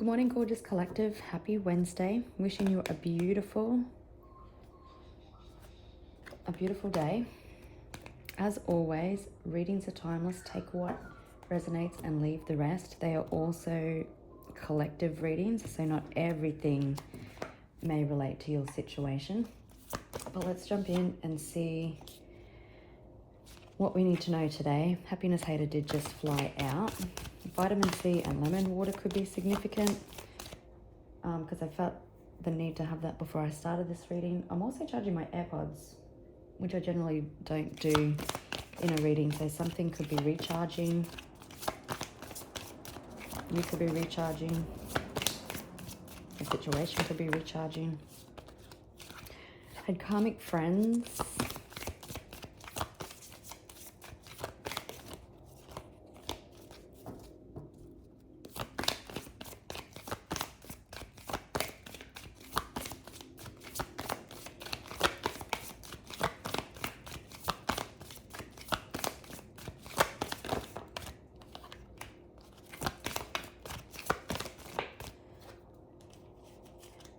Good morning, gorgeous collective. Happy Wednesday. Wishing you a beautiful day. As always, readings are timeless. Take what resonates and leave the rest. They are also collective readings, so not everything may relate to your situation. But let's jump in and see what we need to know today. Happiness hater did just fly out. Vitamin C and lemon water could be significant because I felt the need to have that before I started this reading. I'm also charging my AirPods, which I generally don't do in a reading. So something could be recharging. You could be recharging. The situation could be recharging. Had karmic friends.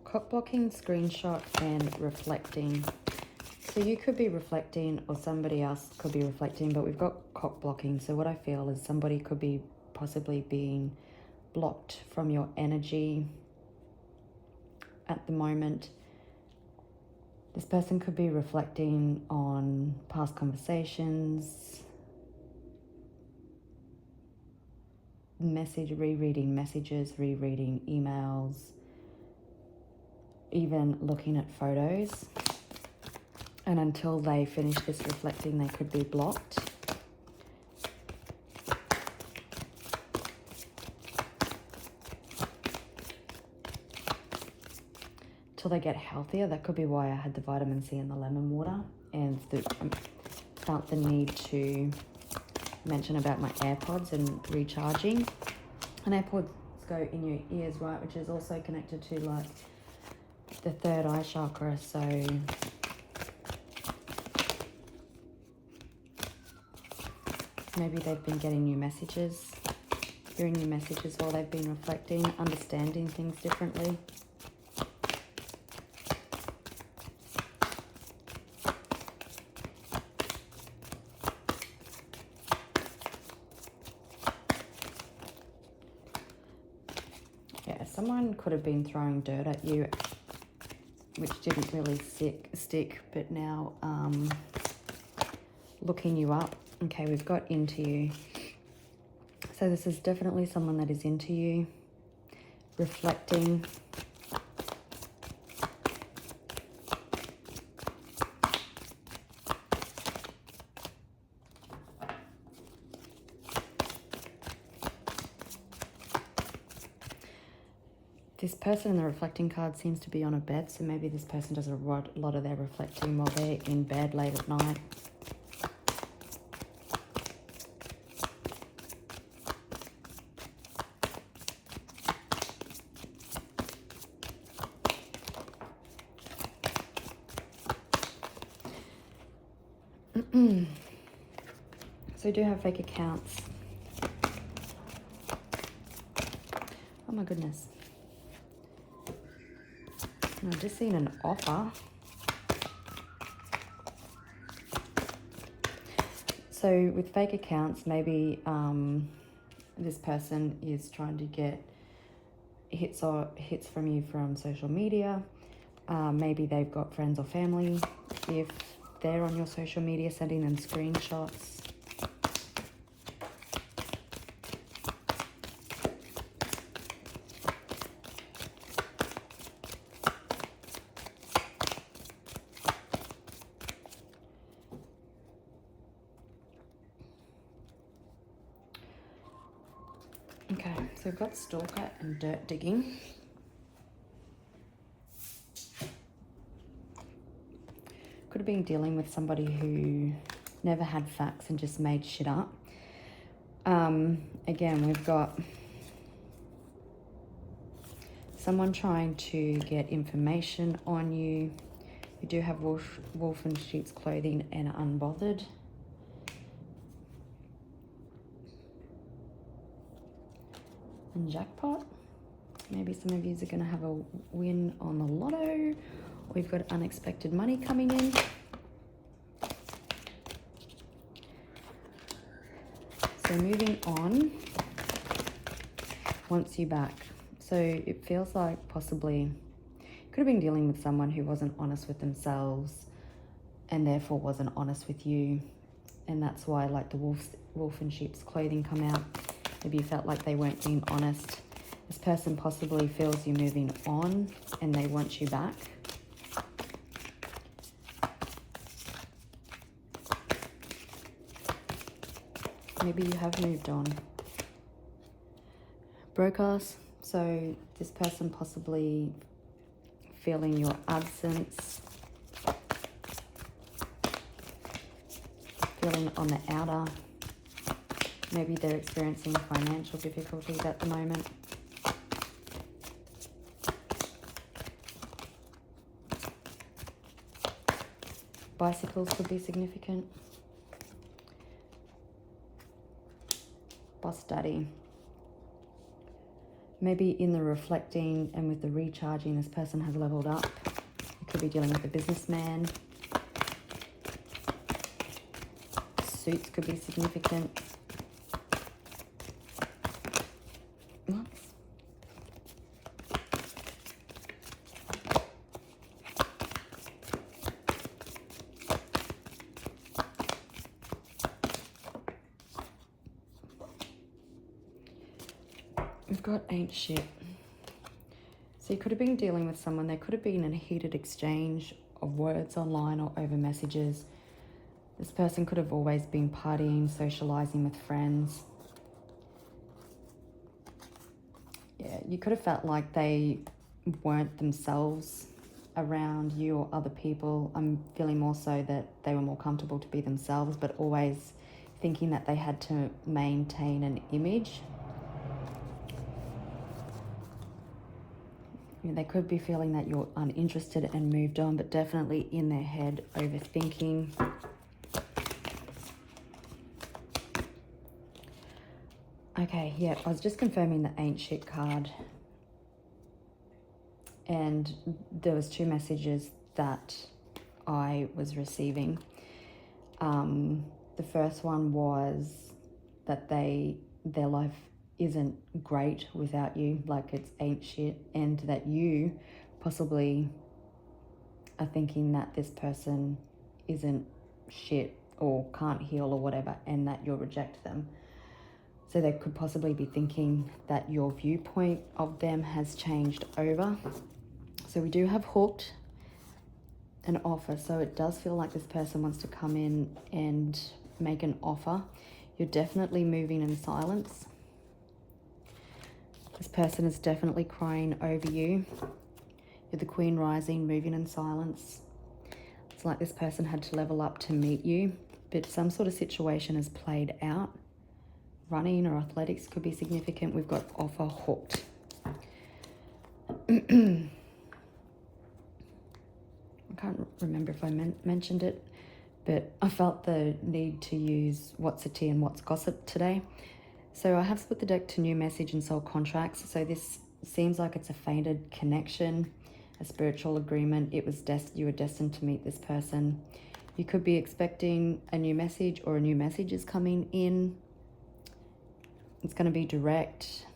Cock blocking, screenshot, and reflecting. So you could be reflecting or somebody else could be reflecting, but we've got cock blocking. So what I feel is somebody could be possibly being blocked from your energy at the moment. This person could be reflecting on past conversations, rereading messages, rereading emails, even looking at photos. And until they finish this reflecting, they could be blocked. Till they get healthier. That could be why I had the vitamin C and the lemon water, and felt the need to mention about my AirPods and recharging. And AirPods go in your ears, right, which is also connected to like the third eye chakra. So maybe they've been getting new messages, hearing new messages while they've been reflecting, understanding things differently. Yeah, someone could have been throwing dirt at you, which didn't really stick, but now looking you up. Okay, we've got into you. So this is definitely someone that is into you, reflecting. This person in the reflecting card seems to be on a bed, so maybe this person does a lot of their reflecting while they're in bed late at night. So do have fake accounts. Oh my goodness. I've just seen an offer. So with fake accounts, maybe this person is trying to get hits from you from social media. Maybe they've got friends or family. If they're on your social media, sending them screenshots. Okay, so we've got stalker and dirt digging. Could have been dealing with somebody who never had facts and just made shit up. Again, we've got someone trying to get information on you. You do have wolf in sheep's clothing and unbothered. And jackpot. Maybe some of you are going to have a win on the lotto, or we've got unexpected money coming in. So moving on, wants you back. So it feels like possibly could have been dealing with someone who wasn't honest with themselves and therefore wasn't honest with you. And that's why like the wolf in sheep's clothing come out. Maybe you felt like they weren't being honest. This person possibly feels you moving on and they want you back. Maybe you have moved on. Broadcast. So this person possibly feeling your absence, feeling on the outer. Maybe they're experiencing financial difficulties at the moment. Bicycles could be significant. Boss daddy. Maybe in the reflecting and with the recharging, this person has leveled up. You could be dealing with a businessman. Suits could be significant. We've got ain't shit. So you could have been dealing with someone. There could have been a heated exchange of words online or over messages. This person could have always been partying, socializing with friends. Yeah, you could have felt like they weren't themselves around you or other people. I'm feeling more so that they were more comfortable to be themselves, but always thinking that they had to maintain an image. They could be feeling that you're uninterested and moved on, but definitely in their head overthinking. Okay, yeah, I was just confirming the ain't shit card. And there was 2 messages that I was receiving. The first one was that their life isn't great without you, like it's ain't shit, and that you possibly are thinking that this person isn't shit or can't heal or whatever, and that you'll reject them. So they could possibly be thinking that your viewpoint of them has changed over. So we do have hooked, an offer. So it does feel like this person wants to come in and make an offer. You're definitely moving in silence. This person is definitely crying over you. You're the Queen rising, moving in silence. It's like this person had to level up to meet you, but some sort of situation has played out. Running or athletics could be significant. We've got offer hooked. I can't remember if I mentioned it, but I felt the need to use what's a tea and what's gossip today. So I have split the deck to new message and soul contracts. So this seems like it's a fated connection, a spiritual agreement. It was you were destined to meet this person. You could be expecting a new message, or a new message is coming in. It's going to be direct.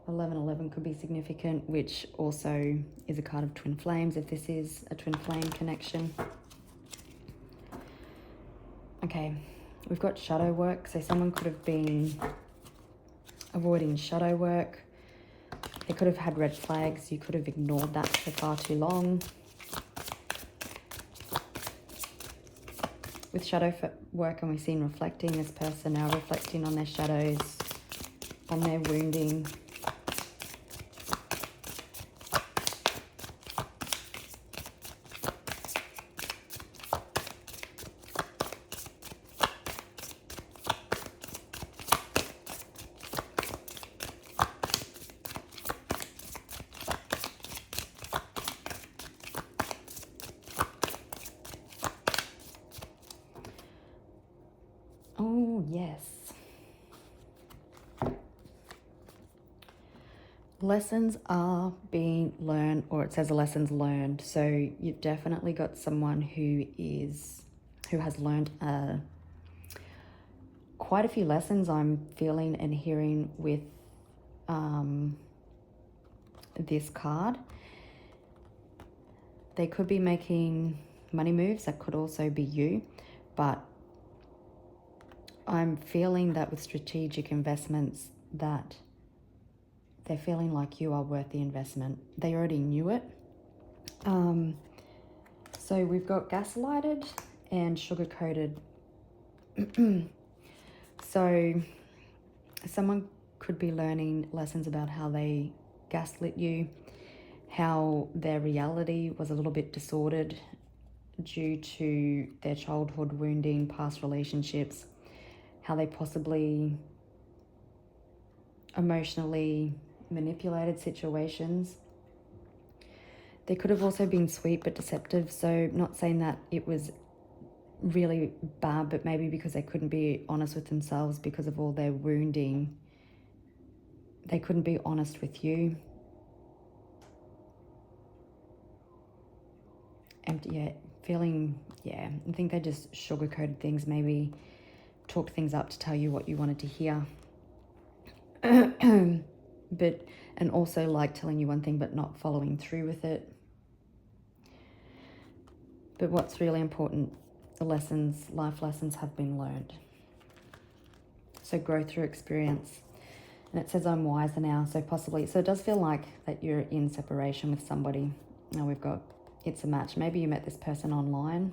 1111 could be significant, which also is a card of twin flames if this is a twin flame connection. Okay, we've got shadow work. So someone could have been avoiding shadow work. They could have had red flags. You could have ignored that for far too long. With shadow work, and we've seen reflecting, this person now reflecting on their shadows, on their wounding. Oh, yes. Lessons are being learned, or it says lessons learned. So you've definitely got someone who has learned quite a few lessons, I'm feeling and hearing with this card. They could be making money moves. That could also be you. But I'm feeling that with strategic investments that they're feeling like you are worth the investment. They already knew it. So we've got gaslighted and sugar-coated. So someone could be learning lessons about how they gaslit you, how their reality was a little bit disordered due to their childhood wounding, past relationships, how they possibly emotionally manipulated situations. They could have also been sweet but deceptive. So not saying that it was really bad, but maybe because they couldn't be honest with themselves because of all their wounding, they couldn't be honest with you. And I think they just sugar-coated things, maybe talked things up to tell you what you wanted to hear. And also like telling you one thing but not following through with it. But what's really important, the lessons, life lessons have been learned. So grow through experience. And it says I'm wiser now, so it does feel like that you're in separation with somebody. Now we've got it's a match. Maybe you met this person online.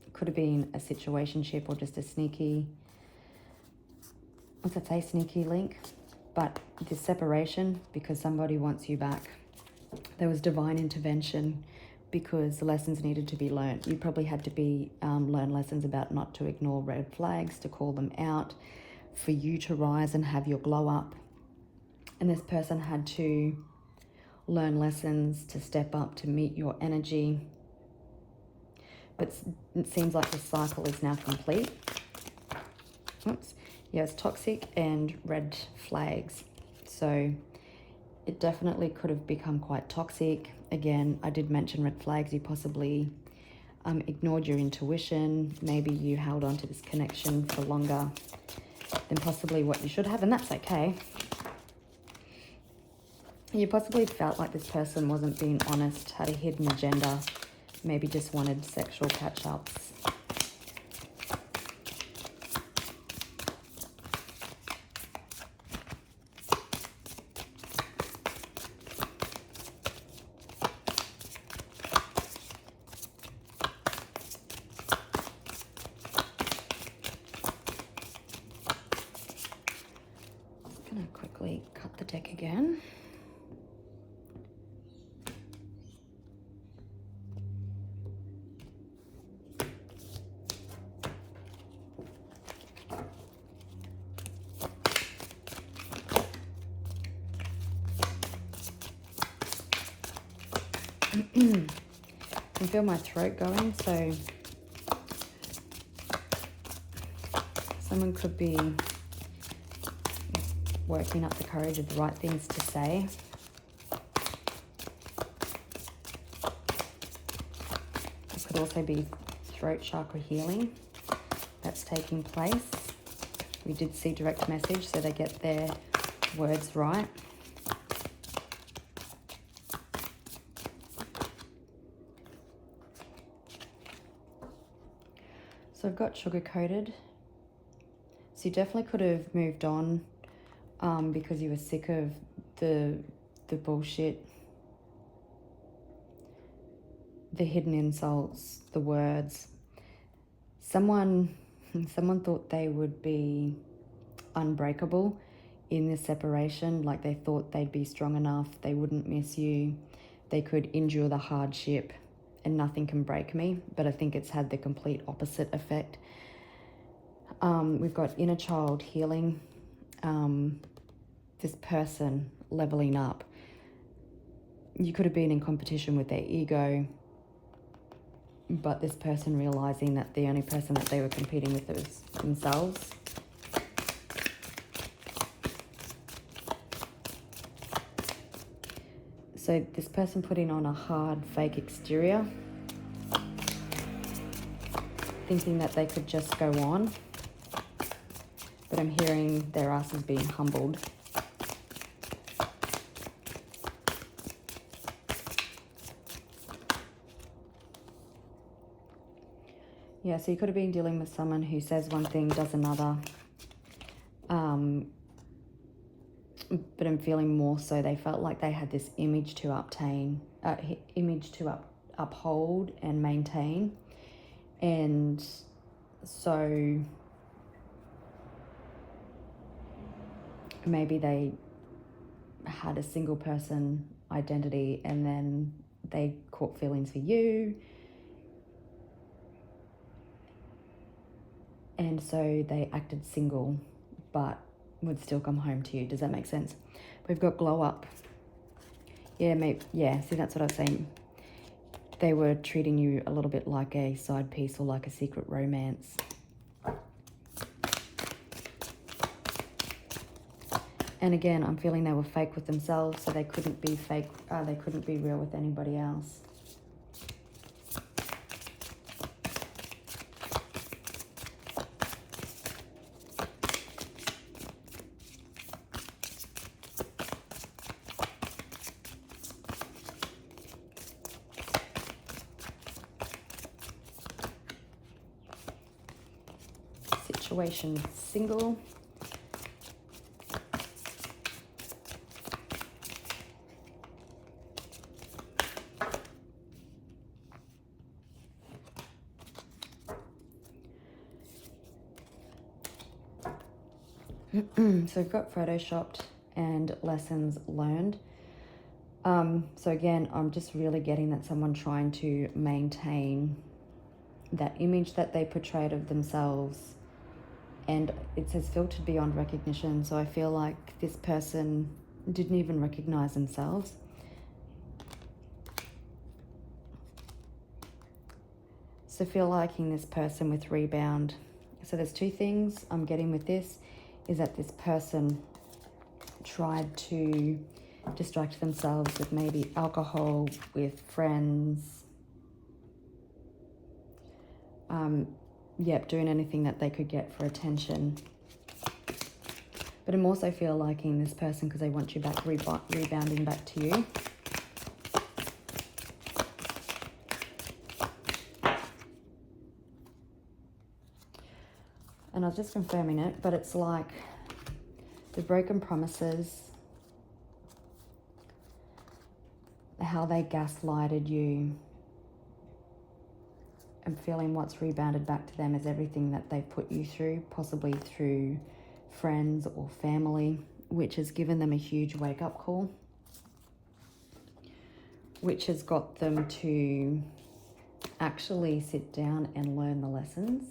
It could have been a situationship or just a sneaky link. But this separation, because somebody wants you back. There was divine intervention because the lessons needed to be learned. You probably had to learn lessons about not to ignore red flags, to call them out, for you to rise and have your glow up. And this person had to learn lessons to step up, to meet your energy. But it seems like the cycle is now complete. Oops. Yes, toxic and red flags. So it definitely could have become quite toxic. Again, I did mention red flags. You possibly ignored your intuition. Maybe you held on to this connection for longer than possibly what you should have, and that's okay. You possibly felt like this person wasn't being honest, had a hidden agenda, maybe just wanted sexual catch-ups. Just gonna quickly cut the deck again. I can feel my throat going, so someone could be working up the courage of the right things to say. It could also be throat chakra healing that's taking place. We did see direct message, so they get their words right. So I've got sugar-coated. So you definitely could have moved on because you were sick of the bullshit, the hidden insults, the words. Someone thought they would be unbreakable in this separation, like they thought they'd be strong enough, they wouldn't miss you, they could endure the hardship and nothing can break me. But I think it's had the complete opposite effect. We've got inner child healing, this person leveling up. You could have been in competition with their ego, but this person realizing that the only person that they were competing with was themselves. So this person putting on a hard, fake exterior, thinking that they could just go on. But I'm hearing their ass is being humbled. Yeah, so you could have been dealing with someone who says one thing, does another. But I'm feeling more so they felt like they had this image to uphold and maintain. And so maybe they had a single person identity and then they caught feelings for you. And so they acted single, but would still come home to you. Does that make sense? We've got glow up. Yeah, see, that's what I was saying. They were treating you a little bit like a side piece or like a secret romance. And again, I'm feeling they were fake with themselves, so they couldn't be fake, they couldn't be real with anybody else. Situation single. So we've got photoshopped and lessons learned. So again, I'm just really getting that someone trying to maintain that image that they portrayed of themselves. And it says filtered beyond recognition. So I feel like this person didn't even recognize themselves. So feel liking this person with rebound. So there's two things I'm getting with this, is that this person tried to distract themselves with maybe alcohol, with friends. Doing anything that they could get for attention. But I'm also feel liking this person because they want you back, rebounding back to you. And I was just confirming it, but it's like the broken promises, how they gaslighted you. I'm feeling what's rebounded back to them is everything that they've put you through, possibly through friends or family, which has given them a huge wake-up call, which has got them to actually sit down and learn the lessons.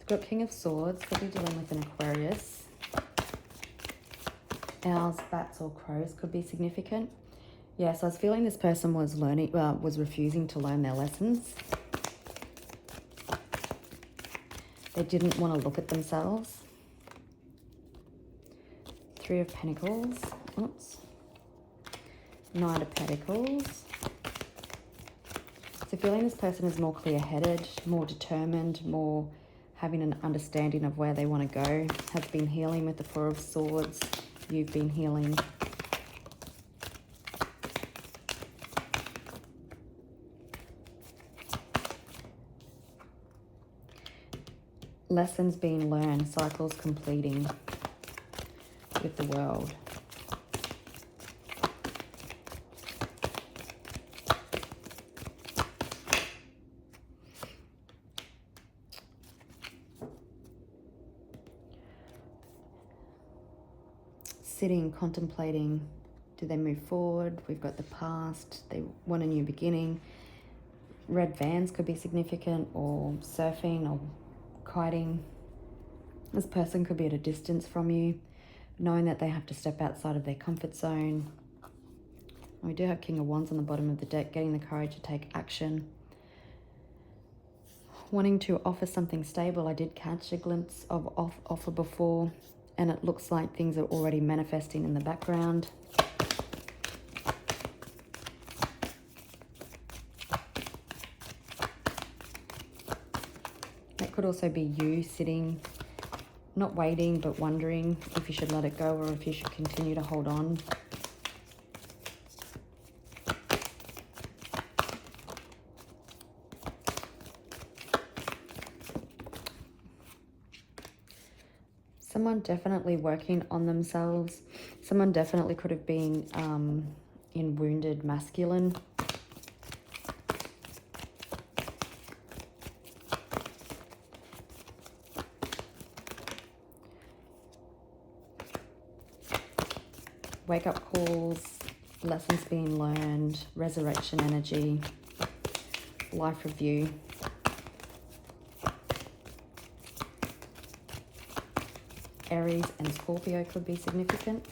Got King of Swords, could be dealing with an Aquarius. Owls, bats, or crows could be significant. Yeah, so I was feeling this person was was refusing to learn their lessons. They didn't want to look at themselves. Three of Pentacles. Oops. Knight of Pentacles. So feeling this person is more clear-headed, more determined, more having an understanding of where they want to go. Has been healing with the Four of Swords. You've been healing. Lessons being learned, cycles completing with the World. Sitting, contemplating, do they move forward? We've got the past, they want a new beginning. Red vans could be significant, or surfing or kiting. This person could be at a distance from you. knowing that they have to step outside of their comfort zone. We do have King of Wands on the bottom of the deck, getting the courage to take action. Wanting to offer something stable. I did catch a glimpse of offer before, and it looks like things are already manifesting in the background. That could also be you sitting, not waiting, but wondering if you should let it go or if you should continue to hold on. Someone definitely working on themselves. Someone definitely could have been in wounded masculine. Wake-up calls, lessons being learned, resurrection energy, life review. Aries and Scorpio could be significant.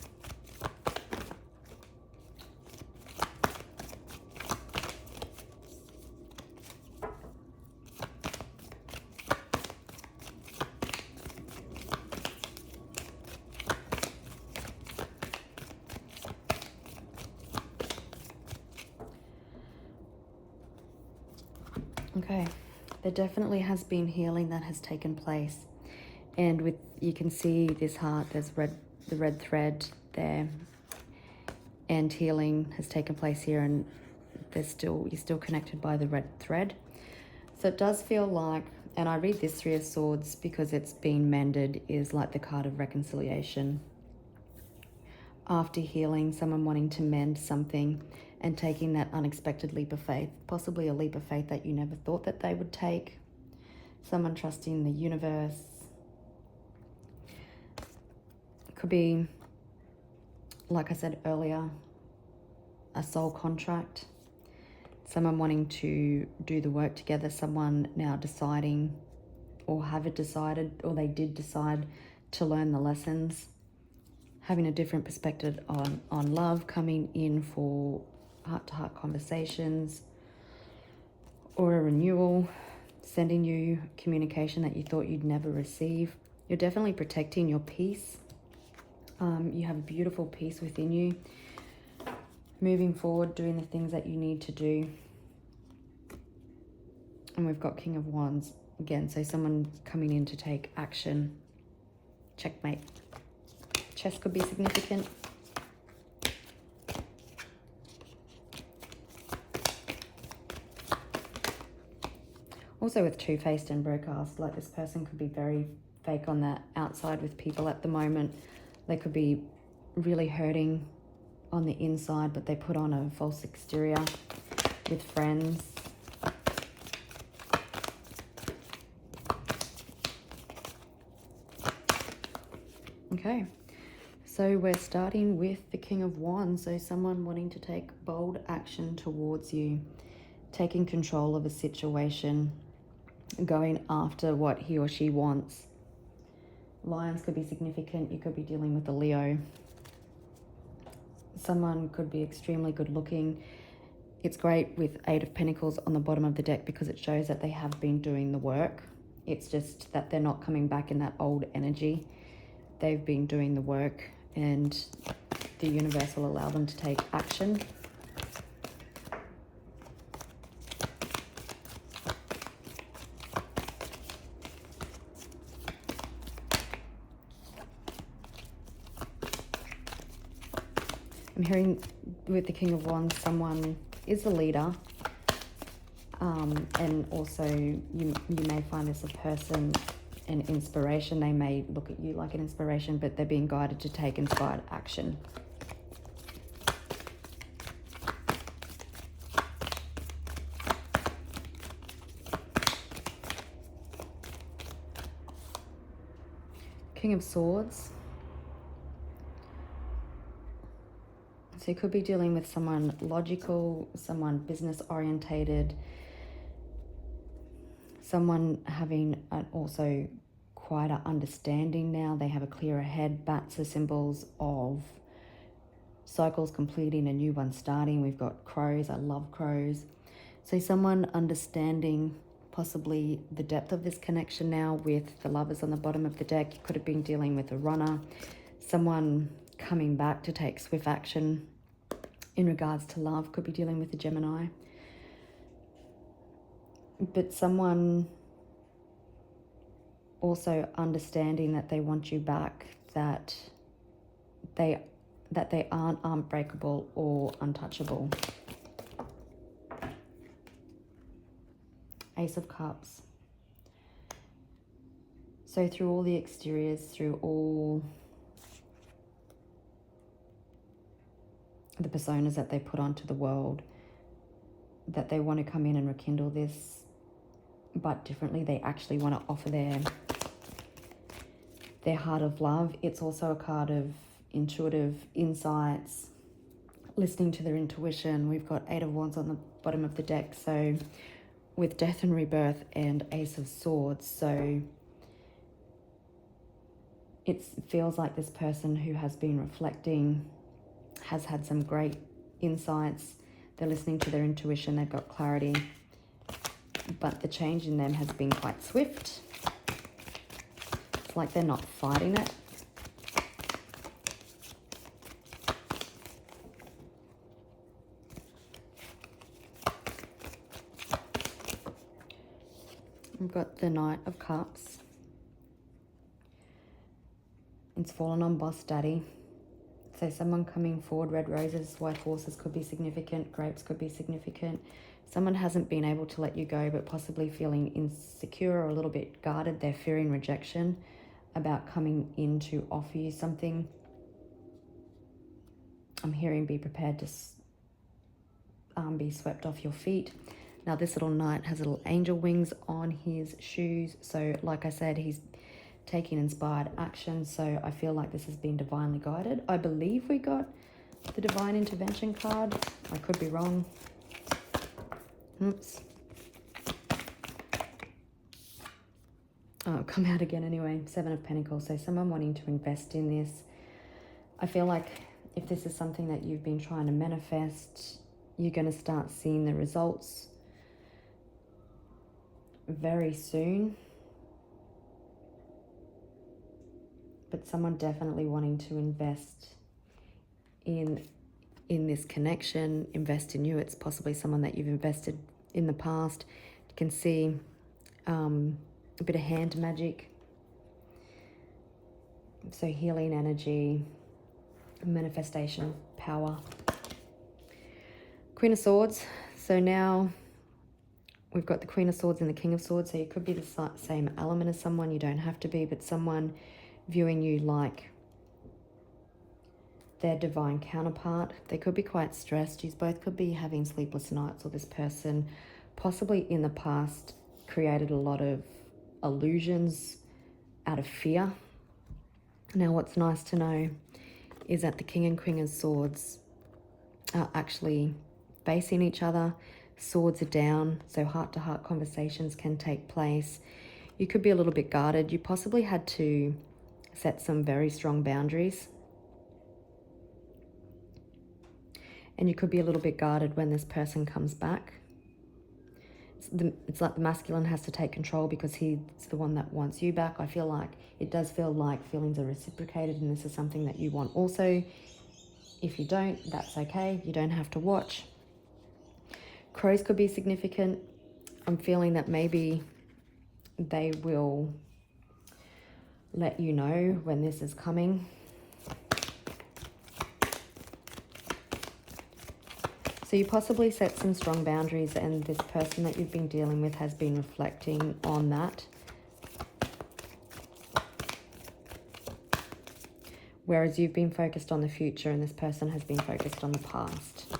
Okay, there definitely has been healing that has taken place. And with, you can see this heart, there's the red thread there, and healing has taken place here, and you're still connected by the red thread. So it does feel like, and I read this Three of Swords because it's been mended, is like the card of reconciliation. After healing, someone wanting to mend something and taking that unexpected leap of faith, possibly a leap of faith that you never thought that they would take. Someone trusting the universe. Could be, like I said earlier, a soul contract. Someone wanting to do the work together. Someone now deciding, or have it decided, or they did decide to learn the lessons. Having a different perspective on love, coming in for heart-to-heart conversations, or a renewal, sending you communication that you thought you'd never receive. You're definitely protecting your peace. You have beautiful peace within you. Moving forward, doing the things that you need to do. And we've got King of Wands again, so someone coming in to take action. Checkmate. Chess could be significant. Also with two-faced and broadcast, like this person could be very fake on the outside with people at the moment. They could be really hurting on the inside, but they put on a false exterior with friends. Okay, so we're starting with the King of Wands. So someone wanting to take bold action towards you, taking control of a situation, going after what he or she wants. Lions could be significant. You could be dealing with a Leo. Someone could be extremely good looking. It's great with Eight of Pentacles on the bottom of the deck because it shows that they have been doing the work. It's just that they're not coming back in that old energy. They've been doing the work, and the universe will allow them to take action. I'm hearing with the King of Wands, someone is the leader. And also you may find this a person an inspiration. They may look at you like an inspiration, but they're being guided to take inspired action. King of Swords. So you could be dealing with someone logical, someone business orientated, someone having an also quieter understanding now. They have a clearer head. Bats are symbols of cycles completing, a new one starting. We've got crows. I love crows. So someone understanding possibly the depth of this connection now with the Lovers on the bottom of the deck. You could have been dealing with a runner. Someone coming back to take swift action in regards to love. Could be dealing with a Gemini. But someone also understanding that they want you back, that they aren't unbreakable or untouchable. Ace of Cups. So through all the exteriors, through all the personas that they put onto the world, that they want to come in and rekindle this, but differently. They actually want to offer their heart of love. It's also a card of intuitive insights, listening to their intuition. We've got Eight of Wands on the bottom of the deck, so with Death and Rebirth and Ace of Swords. So it feels like this person who has been reflecting has had some great insights. They're listening to their intuition. They've got clarity, but the change in them has been quite swift. It's like they're not fighting it. We've got the Knight of Cups. It's fallen on Boss Daddy. So someone coming forward, red roses, white horses could be significant, grapes could be significant. Someone hasn't been able to let you go, but possibly feeling insecure or a little bit guarded. They're fearing rejection about coming in to offer you something. I'm hearing be prepared to be swept off your feet. Now this little knight has little angel wings on his shoes. So like I said, he's taking inspired action. So I feel like this has been divinely guided. I believe we got the divine intervention card. I could be wrong. Oops. Oh, come out again anyway. Seven of Pentacles. So someone wanting to invest in this. I feel like if this is something that you've been trying to manifest, you're going to start seeing the results very soon. But someone definitely wanting to invest in this connection, invest in you. It's possibly someone that you've invested in the past. You can see a bit of hand magic. So healing energy, manifestation, power. Queen of Swords. So now we've got the Queen of Swords and the King of Swords. So you could be the same element as someone. You don't have to be, but someone viewing you like their divine counterpart. They could be quite stressed. You both could be having sleepless nights, or this person possibly in the past created a lot of illusions out of fear. Now what's nice to know is that the King and Queen of Swords are actually facing each other. Swords are down, so heart-to-heart conversations can take place. You could be a little bit guarded. You possibly had to set some very strong boundaries. And you could be a little bit guarded when this person comes back. It's like the masculine has to take control because he's the one that wants you back. I feel like it does feel like feelings are reciprocated, and this is something that you want also. If you don't, that's okay. You don't have to watch. Crows could be significant. I'm feeling that maybe they will let you know when this is coming. So you possibly set some strong boundaries, and this person that you've been dealing with has been reflecting on that. Whereas you've been focused on the future and this person has been focused on the past.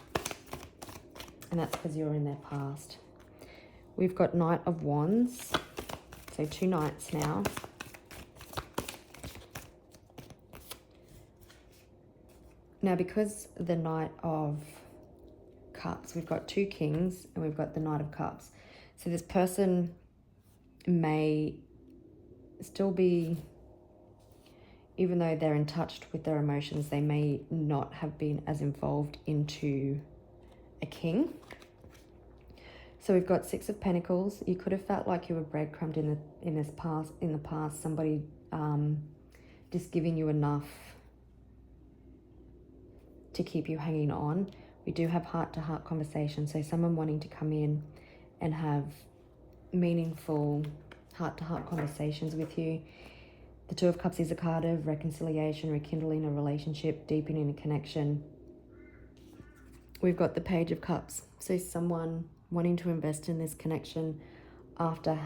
And that's because you're in their past. We've got Knight of Wands. So two knights now. Now because the Knight of Cups, we've got two kings and we've got the Knight of Cups. So this person may still be, even though they're in touch with their emotions, they may not have been as involved into a king. So we've got Six of Pentacles. You could have felt like you were breadcrumbed in the past. Somebody just giving you enough to keep you hanging on. We do have heart-to-heart conversations. So someone wanting to come in and have meaningful heart-to-heart conversations with you. The Two of Cups is a card of reconciliation, rekindling a relationship, deepening a connection. We've got the Page of Cups. So someone wanting to invest in this connection after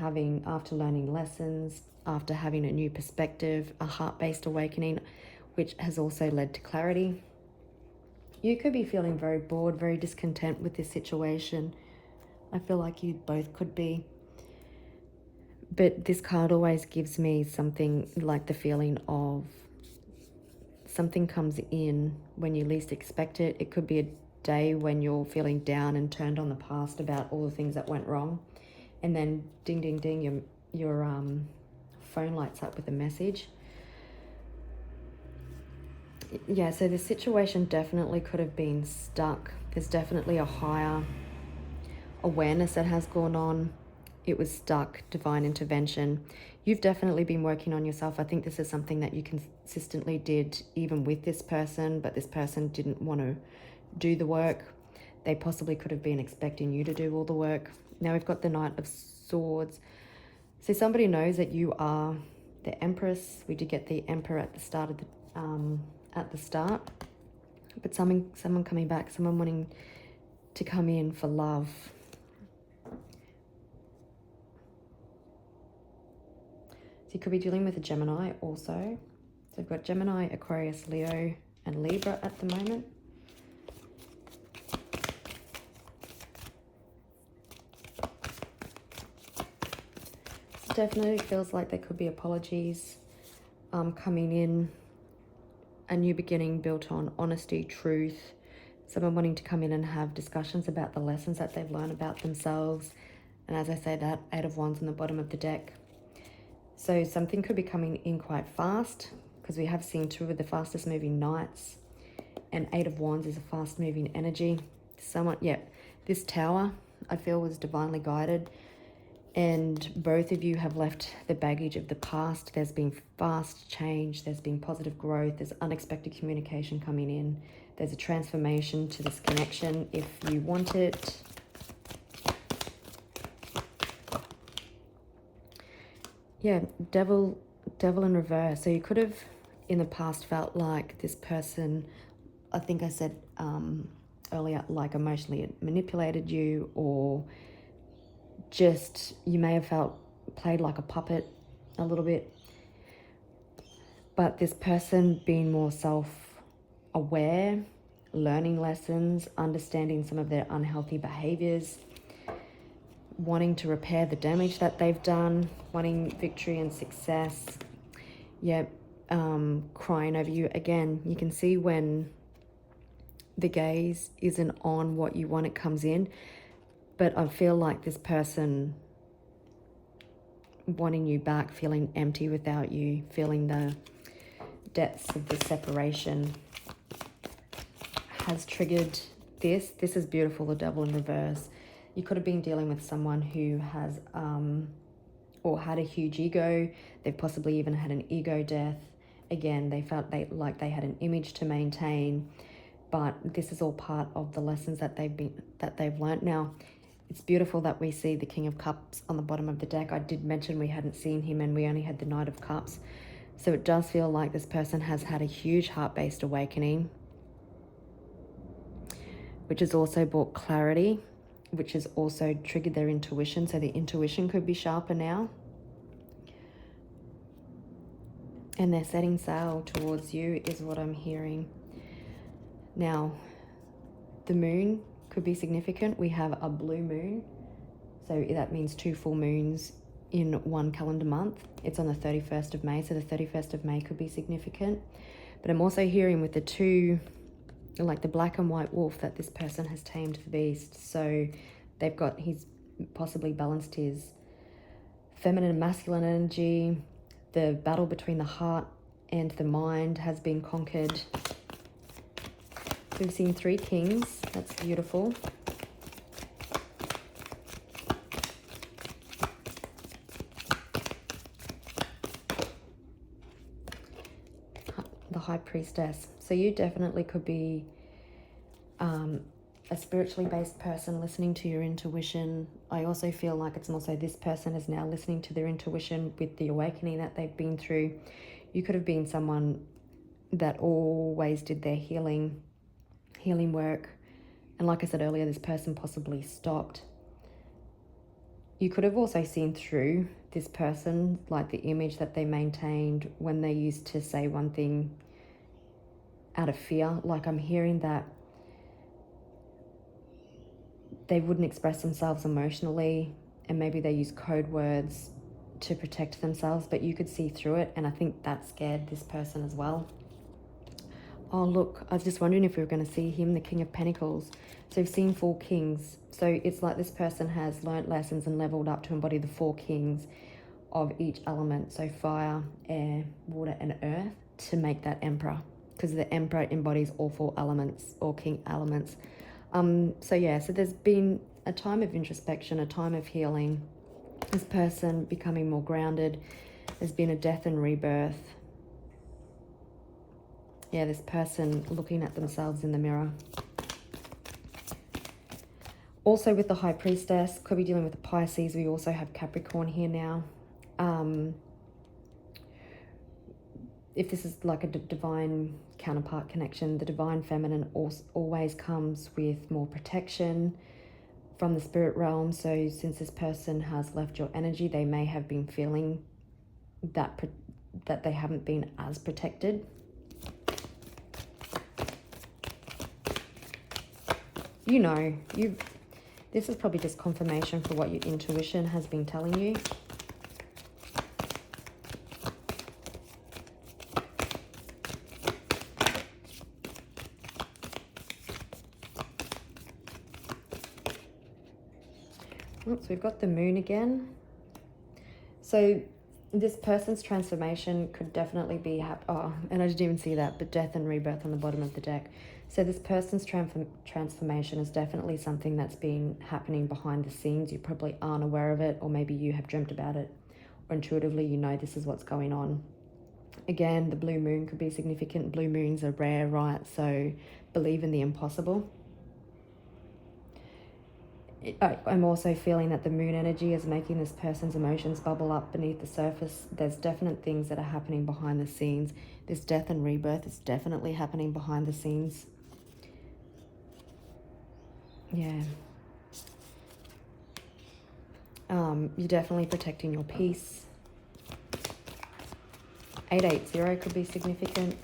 learning lessons, after having a new perspective, a heart-based awakening, which has also led to clarity. You could be feeling very bored, very discontent with this situation. I feel like you both could be. But this card always gives me something like the feeling of something comes in when you least expect it. It could be a day when you're feeling down and turned on the past about all the things that went wrong. And then ding, ding, ding, your phone lights up with a message. Yeah, so the situation definitely could have been stuck. There's definitely a higher awareness that has gone on. It was stuck, divine intervention. You've definitely been working on yourself. I think this is something that you consistently did even with this person, but this person didn't want to do the work. They possibly could have been expecting you to do all the work. Now we've got the Knight of Swords. So somebody knows that you are the Empress. We did get the Emperor at the start of but someone coming back, someone wanting to come in for love. So you could be dealing with a Gemini also. So we've got Gemini, Aquarius, Leo, and Libra at the moment. So definitely feels like there could be apologies coming in. A new beginning built on honesty, truth. Someone wanting to come in and have discussions about the lessons that they've learned about themselves. And as I said, that Eight of Wands on the bottom of the deck. So something could be coming in quite fast, because we have seen two of the fastest moving knights, and Eight of Wands is a fast moving energy. This Tower I feel was divinely guided, and both of you have left the baggage of the past. There's been fast change, there's been positive growth, there's unexpected communication coming in, there's a transformation to this connection if you want it. Yeah, devil in reverse. So you could have in the past felt like this person, I think I said earlier, like emotionally manipulated you, or just you may have played like a puppet a little bit. But this person being more self-aware, learning lessons, understanding some of their unhealthy behaviors, wanting to repair the damage that they've done, wanting victory and success. Crying over you. Again, you can see when the gaze isn't on what you want, it comes in. But I feel like this person wanting you back, feeling empty without you, feeling the depths of the separation has triggered this. This is beautiful, the Devil in reverse. You could have been dealing with someone who has or had a huge ego. They've possibly even had an ego death. Again, they felt like they had an image to maintain, but this is all part of the lessons that they've learnt. Now, it's beautiful that we see the King of Cups on the bottom of the deck. I did mention we hadn't seen him and we only had the Knight of Cups. So it does feel like this person has had a huge heart-based awakening, which has also brought clarity, which has also triggered their intuition. So the intuition could be sharper now. And they're setting sail towards you is what I'm hearing. Now, the moon could be significant. We have a blue moon. So that means 2 full moons in one calendar month. It's on the 31st of May. So the 31st of May could be significant. But I'm also hearing with the two, like the black and white wolf, that this person has tamed the beast. So he's possibly balanced his feminine and masculine energy. The battle between the heart and the mind has been conquered. We've seen 3 kings. That's beautiful. The High Priestess. So you definitely could be a spiritually based person listening to your intuition. I also feel like it's more so this person is now listening to their intuition with the awakening that they've been through. You could have been someone that always did their healing work. And like I said earlier, this person possibly stopped. You could have also seen through this person, like the image that they maintained when they used to say one thing out of fear. Like I'm hearing that they wouldn't express themselves emotionally, and maybe they use code words to protect themselves, but you could see through it, and I think that scared this person as well. Oh, look, I was just wondering if we were going to see him, the King of Pentacles. So we've seen 4 kings. So it's like this person has learnt lessons and leveled up to embody the 4 kings of each element. So fire, air, water, and earth, to make that emperor. Because the emperor embodies all 4 elements, or king elements. So yeah, so there's been a time of introspection, a time of healing. This person becoming more grounded. There's been a death and rebirth. Yeah, this person looking at themselves in the mirror. Also with the High Priestess, could be dealing with the Pisces. We also have Capricorn here now. If this is like a divine counterpart connection, the divine feminine always comes with more protection from the spirit realm. So since this person has left your energy, they may have been feeling that they haven't been as protected. You know, this is probably just confirmation for what your intuition has been telling you. So we've got the moon again. So this person's transformation could definitely be and I didn't even see that, but death and rebirth on the bottom of the deck. So this person's transformation is definitely something that's been happening behind the scenes. You probably aren't aware of it, or maybe you have dreamt about it, or intuitively you know this is what's going on. Again, the blue moon could be significant. Blue moons are rare, right? So believe in the impossible. I'm also feeling that the moon energy is making this person's emotions bubble up beneath the surface. There's definite things that are happening behind the scenes. This death and rebirth is definitely happening behind the scenes. Yeah. You're definitely protecting your peace. 880 could be significant.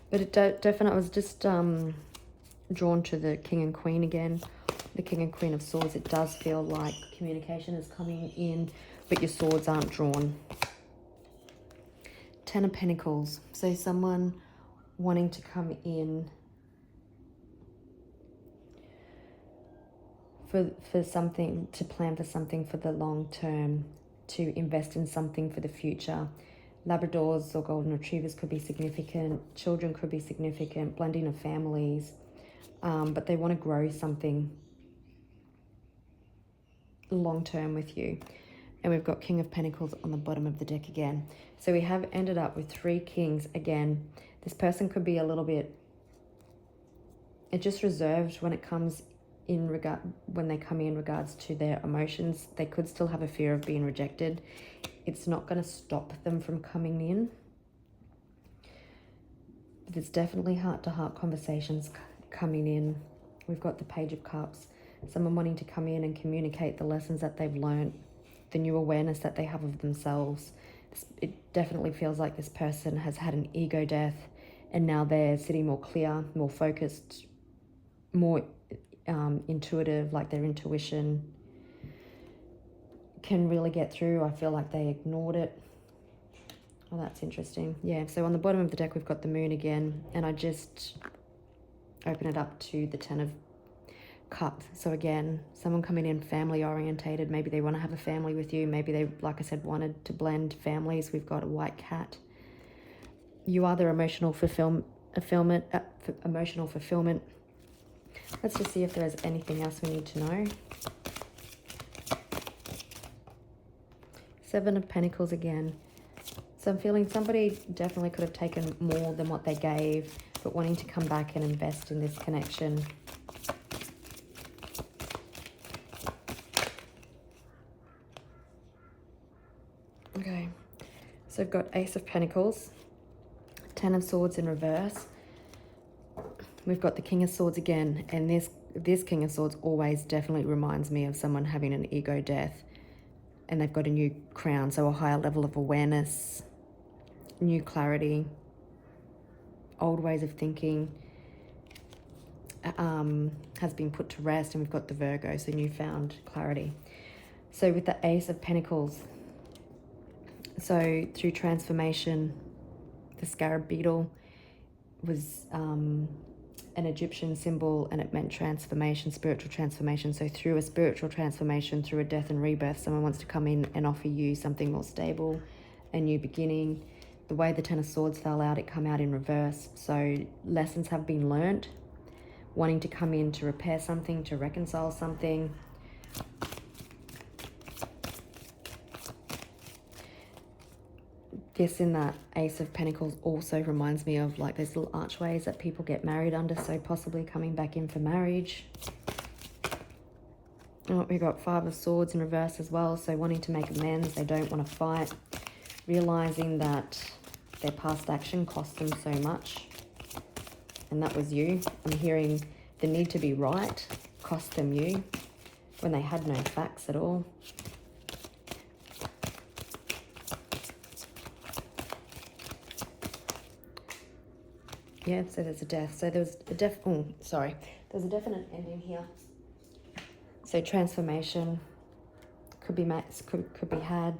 But it definitely was just drawn to the King and Queen again. The King and Queen of Swords. It does feel like communication is coming in, but your swords aren't drawn. 10 of Pentacles. So someone wanting to come in for something, to plan for something for the long term, to invest in something for the future. Labradors or golden retrievers could be significant. Children could be significant. Blending of families. But they want to grow something long term with you. And we've got King of Pentacles on the bottom of the deck again. So we have ended up with 3 kings again. This person could be a little bit just reserved when it comes in when they come in regards to their emotions. They could still have a fear of being rejected. It's not going to stop them from coming in. But there's definitely heart-to-heart conversations coming in. We've got the Page of Cups. Someone wanting to come in and communicate the lessons that they've learned, the new awareness that they have of themselves. It definitely feels like this person has had an ego death, and now they're sitting more clear, more focused, more intuitive, like their intuition can really get through. I feel like they ignored it, Oh, that's interesting. Yeah, so on the bottom of the deck, we've got the moon again, and I just open it up to the 10 of Cups. So again, someone coming in family orientated. Maybe they want to have a family with you. Maybe they, like I said, wanted to blend families. We've got a white cat. You are their emotional fulfillment. Emotional fulfillment. Let's just see if there is anything else we need to know. Seven of Pentacles again. So I'm feeling somebody definitely could have taken more than what they gave, but wanting to come back and invest in this connection. Okay, so I've got Ace of Pentacles, 10 of Swords in reverse. We've got the King of Swords again, and this King of Swords always definitely reminds me of someone having an ego death, and they've got a new crown, so a higher level of awareness, new clarity, old ways of thinking has been put to rest, and we've got the Virgo, so newfound clarity. So with the Ace of Pentacles, so through transformation, the scarab beetle was an Egyptian symbol, and it meant transformation, spiritual transformation. So through a spiritual transformation, through a death and rebirth, someone wants to come in and offer you something more stable, a new beginning. The way the 10 of Swords fell out, it come out in reverse. So lessons have been learnt, wanting to come in to repair something, to reconcile something. This in that Ace of Pentacles also reminds me of like those little archways that people get married under, so possibly coming back in for marriage. Oh, we got Five of Swords in reverse as well, so wanting to make amends, they don't want to fight, realizing that their past action cost them so much, and that was you. I'm hearing the need to be right cost them you when they had no facts at all. Yeah, so there's a death. So there was a there's a definite ending here. So transformation could be could be had.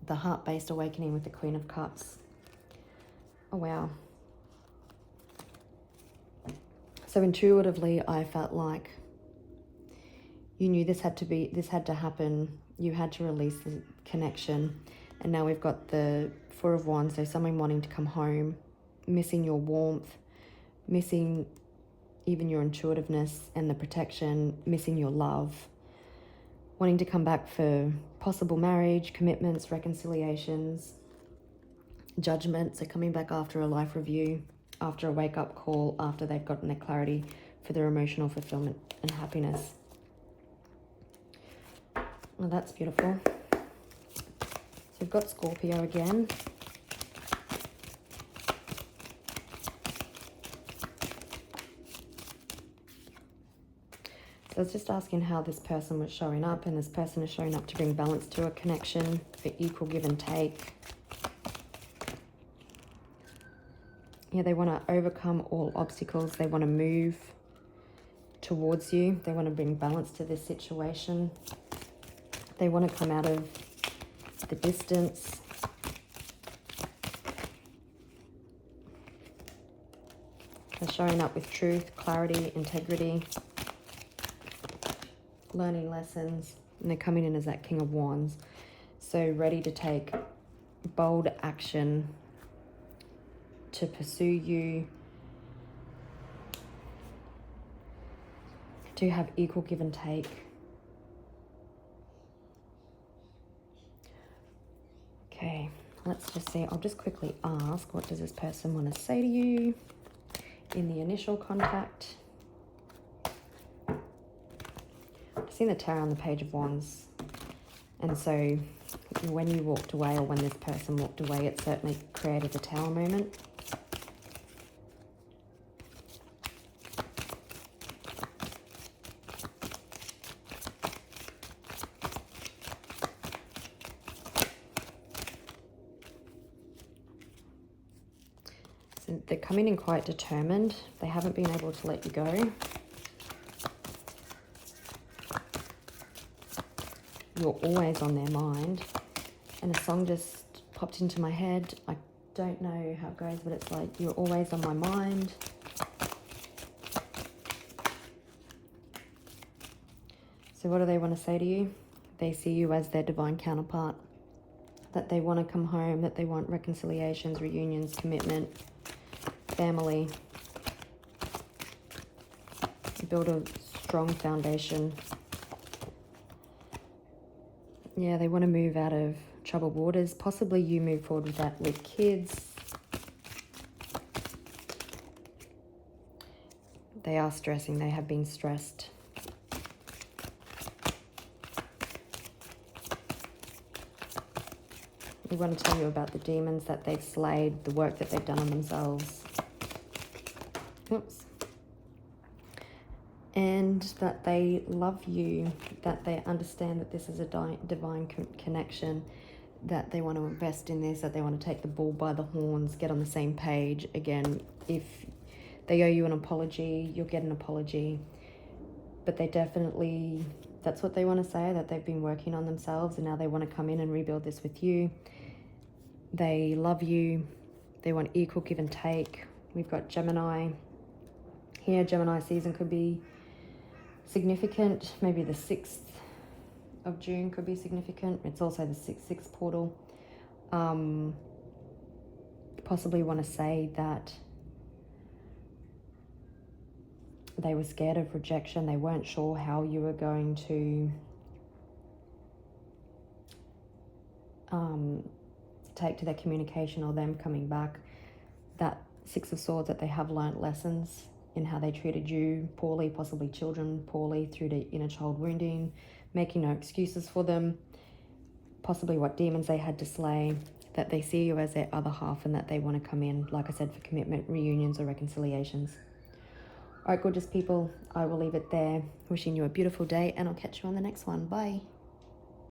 The heart-based awakening with the Queen of Cups. Oh wow. So intuitively, I felt like you knew this had to happen. You had to release the connection, and now we've got the Four of Wands. So someone wanting to come home, missing your warmth, missing even your intuitiveness and the protection, missing your love, wanting to come back for possible marriage, commitments, reconciliations, judgment. So coming back after a life review, after a wake-up call, after they've gotten their clarity for their emotional fulfillment and happiness. Well, that's beautiful. So we've got Scorpio again. So I was just asking how this person was showing up, and this person is showing up to bring balance to a connection, for equal give and take. Yeah, they want to overcome all obstacles. They want to move towards you. They want to bring balance to this situation. They want to come out of the distance. They're showing up with truth, clarity, integrity, learning lessons, and they're coming in as that King of Wands. So ready to take bold action to pursue you, to have equal give and take. Okay, let's just see. I'll just quickly ask, what does this person want to say to you in the initial contact? I've seen the Tower on the Page of Wands, and so when you walked away, or when this person walked away, it certainly created the Tower moment. So they're coming in quite determined. They haven't been able to let you go. You're always on their mind. And a song just popped into my head. I don't know how it goes, but it's like you're always on my mind. So what do they want to say to you? They see you as their divine counterpart, that they want to come home, that they want reconciliations, reunions, commitment, family. Build a strong foundation. Yeah, they want to move out of troubled waters. Possibly you move forward with that with kids. They are stressing. They have been stressed. We want to tell you about the demons that they've slayed, the work that they've done on themselves. Whoops. And that they love you, that they understand that this is a divine connection, that they want to invest in this, that they want to take the bull by the horns, get on the same page. Again, if they owe you an apology, you'll get an apology. But they definitely, that's what they want to say, that they've been working on themselves and now they want to come in and rebuild this with you. They love you. They want equal give and take. We've got Gemini here. Gemini season could be significant. Maybe the 6th of June could be significant. It's also the 6th portal. Possibly want to say that they were scared of rejection. They weren't sure how you were going to take to their communication or them coming back. That 6 of Swords, that they have learnt lessons in how they treated you poorly, possibly children poorly, through the inner child wounding, making no excuses for them, possibly what demons they had to slay, that they see you as their other half and that they want to come in, like I said, for commitment, reunions or reconciliations. All right, gorgeous people, I will leave it there. Wishing you a beautiful day and I'll catch you on the next one. Bye.